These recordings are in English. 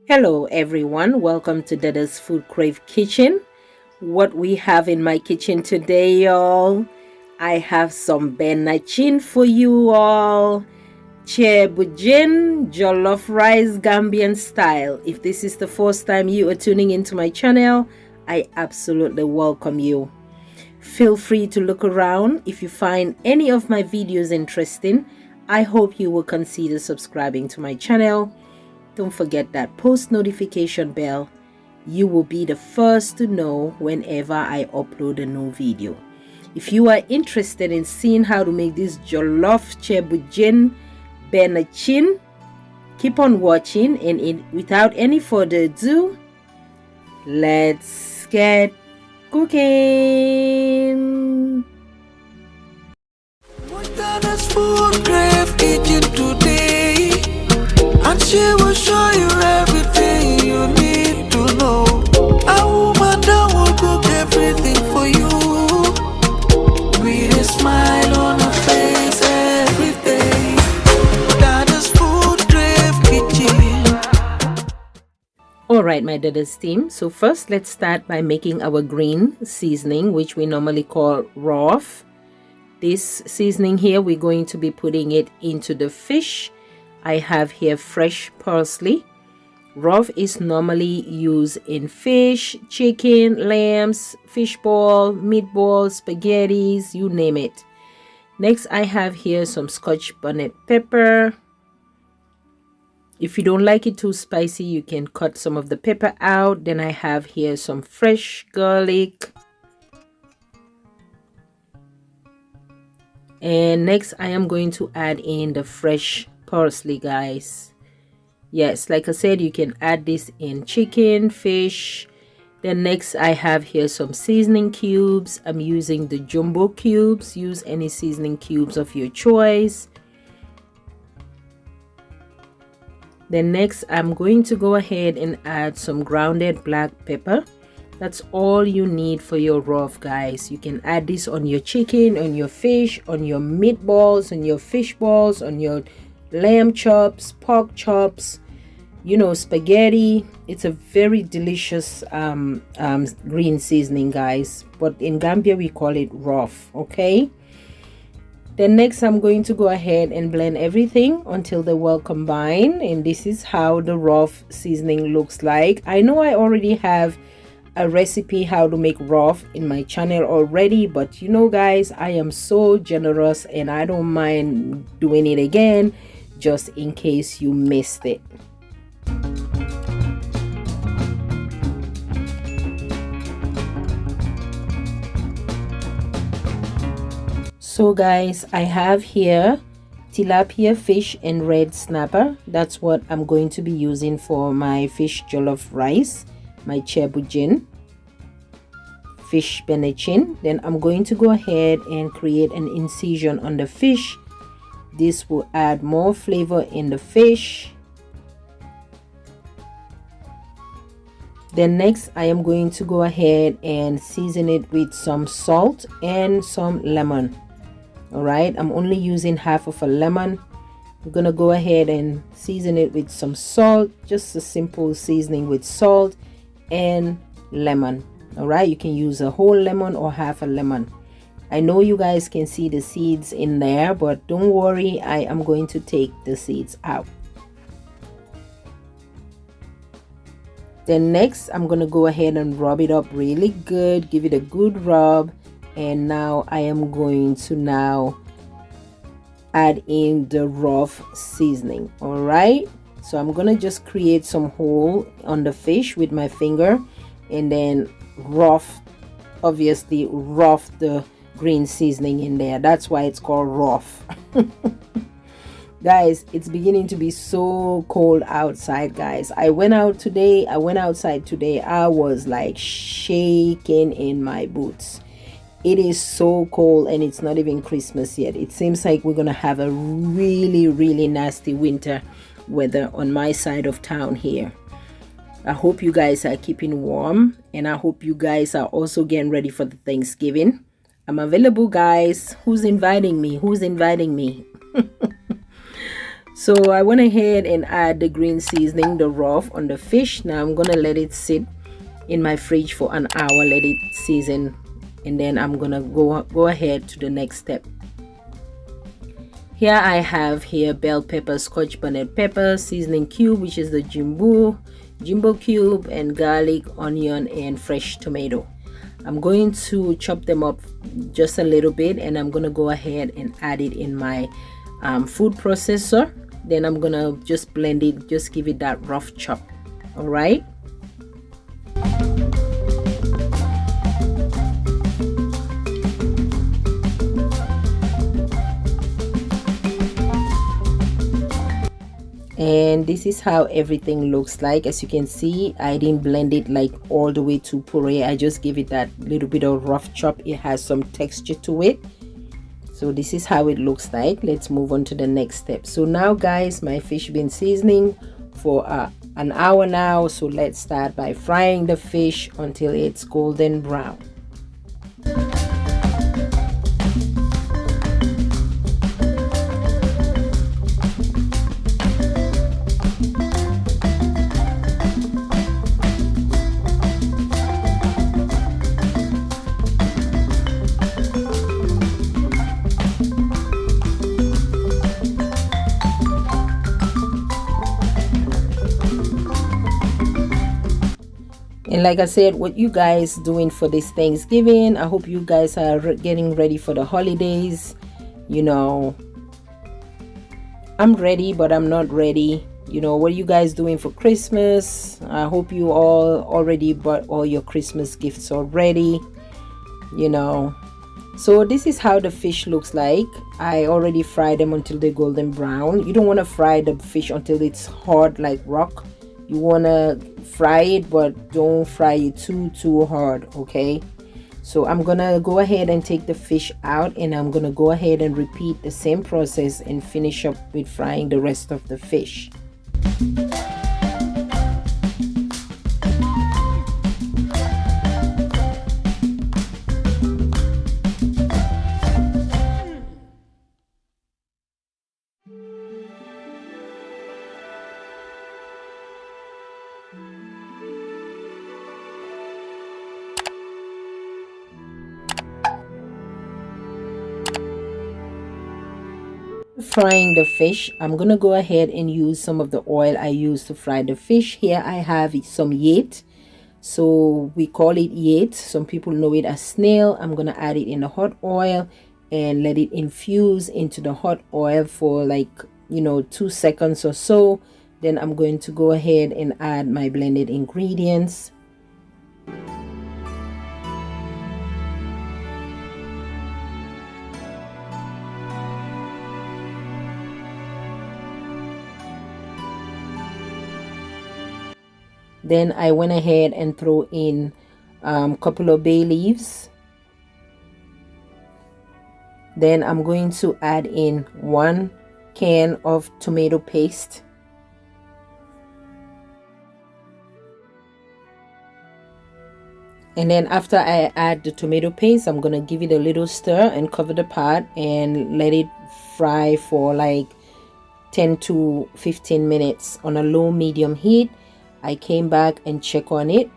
Hello everyone, welcome to Dada's FoodCrave kitchen. What we have in my kitchen today, y'all, I have some Benachin for you all. Thieboudianne jollof rice Gambian style. If this is the first time you are tuning into my channel, I absolutely welcome you. Feel free to look around. If you find any of my videos interesting, I hope you will consider subscribing to my channel. Don't forget that post notification bell. You will be the first to know whenever I upload a new video. If you are interested in seeing how to make this jollof Thieboudianne Benachin, keep on watching, and without any further ado, let's get cooking. FoodCrave kitchen today, and she will show you everything you need to know. A woman that will cook everything for you, with a smile on her face every day. That is FoodCrave kitchen. Alright, my Dada's team, so first let's start by making our green seasoning, which we normally call Rof. This seasoning here, we're going to be putting it into the fish. I have here fresh parsley. Rof is normally used in fish, chicken, lambs, fish ball, meatballs, spaghettis, you name it. Next, I have here some Scotch bonnet pepper. If you don't like it too spicy, you can cut some of the pepper out. Then I have here some fresh garlic. And next I am going to add in the fresh parsley, guys. Yes, like I said, you can add this in chicken, fish. Then next I have here some seasoning cubes. I'm using the jumbo cubes. Use any seasoning cubes of your choice. Then next I'm going to go ahead and add some grounded black pepper. That's all you need for your Rof, guys. You can add this on your chicken, on your fish, on your meatballs, on your fish balls, on your lamb chops, pork chops, you know, spaghetti. It's a very delicious green seasoning, guys, but in Gambia we call it Rof. Okay, then next I'm going to go ahead and blend everything until they well combine, and this is how the Rof seasoning looks like. I know I already have a recipe how to make Rof in my channel already, but you know, guys, I am so generous and I don't mind doing it again just in case you missed it. So guys, I have here tilapia fish and red snapper. That's what I'm going to be using for my fish jollof rice, my Thieboudianne Fish Benachin. Then I'm going to go ahead and create an incision on the fish. This will add more flavor in the fish. Then next I am going to go ahead and season it with some salt and some lemon. All right, I'm only using half of a lemon. I'm gonna go ahead and season it with some salt, just a simple seasoning with salt and lemon. All right, you can use a whole lemon or half a lemon. I know you guys can see the seeds in there, but don't worry, I am going to take the seeds out. Then next I'm going to go ahead and rub it up really good, give it a good rub, and now I am going to now add in the Rof seasoning. All right, so I'm gonna just create some hole on the fish with my finger, and then obviously Rof the green seasoning in there. That's why it's called Rof. Guys, it's beginning to be so cold outside, guys. I went outside today. I was like shaking in my boots. It is so cold, and it's not even Christmas yet. It seems like we're gonna have a really nasty winter weather on my side of town here. I hope you guys are keeping warm, and I hope you guys are also getting ready for the Thanksgiving. I'm available, guys. Who's inviting me? So I went ahead and add the green seasoning, the raw, on the fish. Now I'm gonna let it sit in my fridge for an hour, let it season, and then I'm gonna go ahead to the next step. Here I have bell pepper, scotch bonnet pepper, seasoning cube, which is the jumbo cube, and garlic, onion, and fresh tomato. I'm going to chop them up just a little bit, and I'm gonna go ahead and add it in my food processor. Then I'm gonna just blend it, just give it that rough chop. All right. And this is how everything looks like. As you can see, I didn't blend it like all the way to puree. I just give it that little bit of rough chop. It has some texture to it. So this is how it looks like. Let's move on to the next step. So now guys, my fish been seasoning for an hour now. So let's start by frying the fish until it's golden brown. And like I said, what you guys doing for this Thanksgiving? I hope you guys are getting ready for the holidays. You know, I'm ready, but I'm not ready. You know, what are you guys doing for Christmas? I hope you all already bought all your Christmas gifts already. You know, so this is how the fish looks like. I already fried them until they're golden brown. You don't want to fry the fish until it's hard like rock. You want to fry it, but don't fry it too hard. Okay, so I'm gonna go ahead and take the fish out, and I'm gonna go ahead and repeat the same process and finish up with frying the rest of the fish. Frying the fish, I'm gonna go ahead and use some of the oil I used to fry the fish. Here I have some Yate, so we call it Yate. Some people know it as Snail. I'm gonna add it in the hot oil and let it infuse into the hot oil for like 2 seconds or so. Then I'm going to go ahead and add my blended ingredients. Then I went ahead and throw in a couple of bay leaves. Then I'm going to add in 1 can of tomato paste. And then after I add the tomato paste, I'm gonna give it a little stir and cover the pot and let it fry for like 10 to 15 minutes on a low medium heat. I came back and check on it,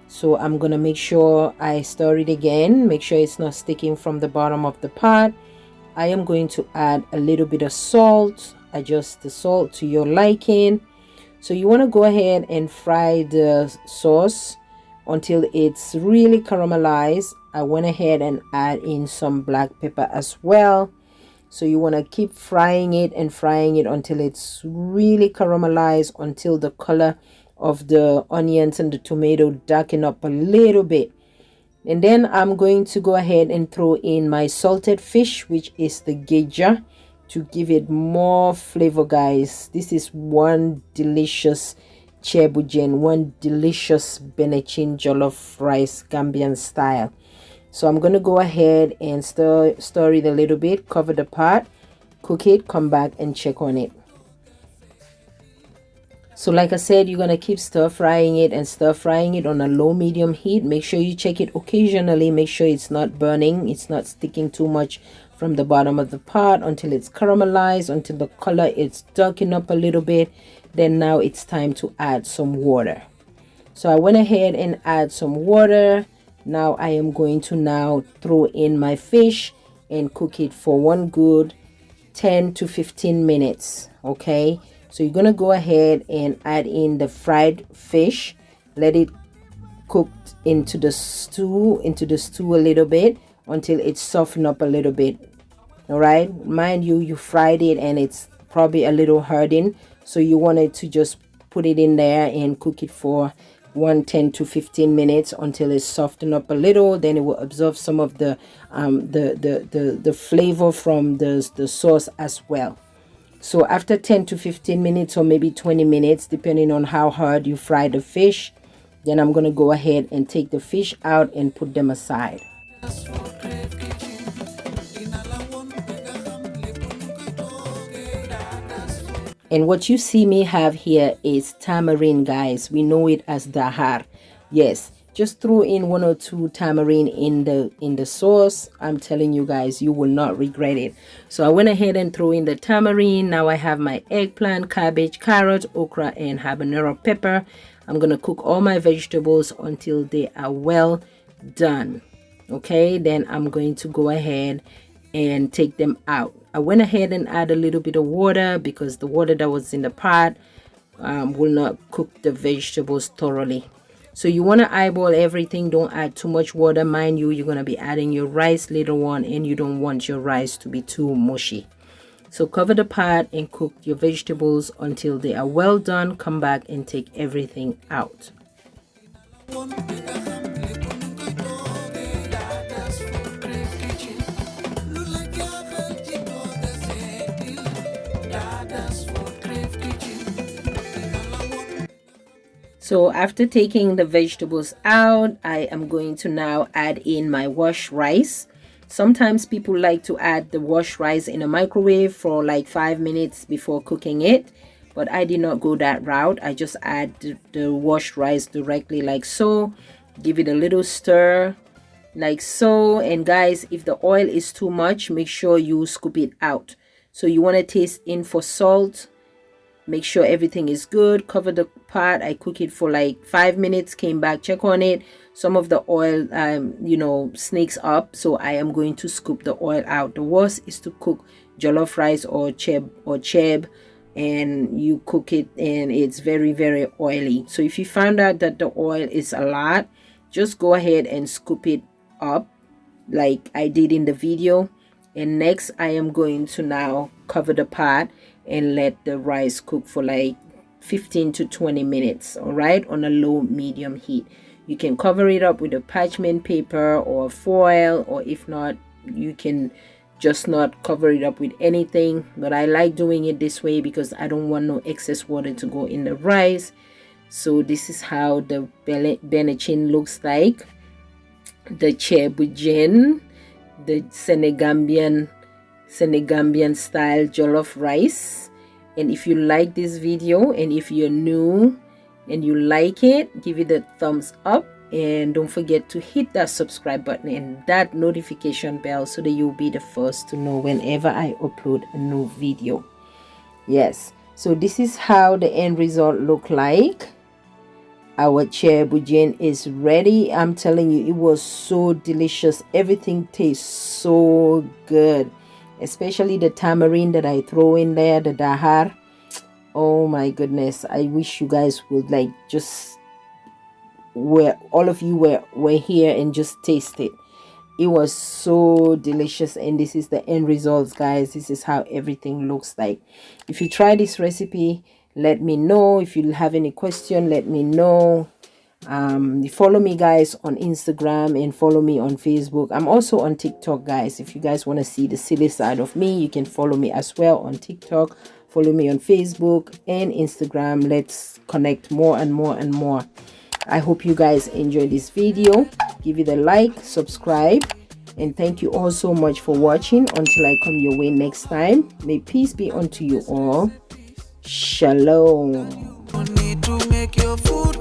so I'm gonna make sure I stir it again, make sure it's not sticking from the bottom of the pot. I am going to add a little bit of salt. Adjust the salt to your liking. So you want to go ahead and fry the sauce until it's really caramelized. I went ahead and add in some black pepper as well. So you want to keep frying it and frying it until it's really caramelized, until the color of the onions and the tomato darken up a little bit. And then I'm going to go ahead and throw in my salted fish, which is the geja, to give it more flavor, guys. This is one delicious Thieboudianne, one delicious Benachin jollof rice, Gambian style. So I'm going to go ahead and stir it a little bit, cover the pot, cook it, come back and check on it. So like I said, you're going to keep stir frying it on a low medium heat. Make sure you check it occasionally. Make sure it's not burning, it's not sticking too much from the bottom of the pot until it's caramelized, until the color is darking up a little bit. Then now it's time to add some water. So I went ahead and add some water. Now I am going to now throw in my fish and cook it for one good 10 to 15 minutes. Okay, so you're gonna go ahead and add in the fried fish, let it cook into the stew a little bit until it's softened up a little bit. All right, mind you, you fried it and it's probably a little hardened, so you wanted to just put it in there and cook it for 10 to 15 minutes until it's softened up a little. Then it will absorb some of the flavor from the sauce as well. So after 10 to 15 minutes or maybe 20 minutes, depending on how hard you fry the fish, then I'm going to go ahead and take the fish out and put them aside. And what you see me have here is tamarind, guys. We know it as Daharr. Yes, just throw in 1 or 2 tamarind in the sauce. I'm telling you guys, you will not regret it. So I went ahead and threw in the tamarind. Now I have my eggplant, cabbage, carrot, okra, and habanero pepper. I'm gonna cook all my vegetables until they are well done. Okay, then I'm going to go ahead and take them out. I went ahead and add a little bit of water because the water that was in the pot will not cook the vegetables thoroughly. So you want to eyeball everything. Don't add too much water. Mind you, you're going to be adding your rice later on, and you don't want your rice to be too mushy. So cover the pot and cook your vegetables until they are well done. Come back and take everything out. So after taking the vegetables out, I am going to now add in my washed rice. Sometimes people like to add the washed rice in a microwave for like 5 minutes before cooking it, but I did not go that route. I just add the washed rice directly like so. Give it a little stir like so. And guys, if the oil is too much, make sure you scoop it out. So you want to taste in for salt. Make sure everything is good. Cover the pot. I cook it for like 5 minutes. Came back, check on it. Some of the oil, snakes up. So I am going to scoop the oil out. The worst is to cook jollof rice or cheb, and you cook it and it's very, very oily. So if you found out that the oil is a lot, just go ahead and scoop it up like I did in the video. And next, I am going to now cover the pot and let the rice cook for like 15 to 20 minutes, all right, on a low medium heat. You can cover it up with a parchment paper or foil, or if not, you can just not cover it up with anything. But I like doing it this way because I don't want no excess water to go in the rice. So this is how the Benachin looks like. The Thieboudianne, the SeneGambian style jollof rice. And if you like this video, and if you're new and you like it, give it a thumbs up, and don't forget to hit that subscribe button and that notification bell so that you'll be the first to know whenever I upload a new video. Yes, so this is how the end result look like. Our Thieboudianne is ready. I'm telling you, it was so delicious. Everything tastes so good, especially the tamarind that I throw in there, the Daharr. Oh my goodness, I wish you guys would like just all of you were here and just taste it. It was so delicious, and this is the end results, guys. This is how everything looks like. If you try this recipe, let me know. If you have any question, let me know. Follow me, guys, on Instagram and follow me on Facebook. I'm also on TikTok, guys. If you guys want to see the silly side of me, you can follow me as well on TikTok. Follow me on Facebook and Instagram. Let's connect more and more and more. I hope you guys enjoy this video. Give it a like, subscribe, and thank you all so much for watching. Until I come your way next time, may peace be unto you all. Shalom. Need to make your food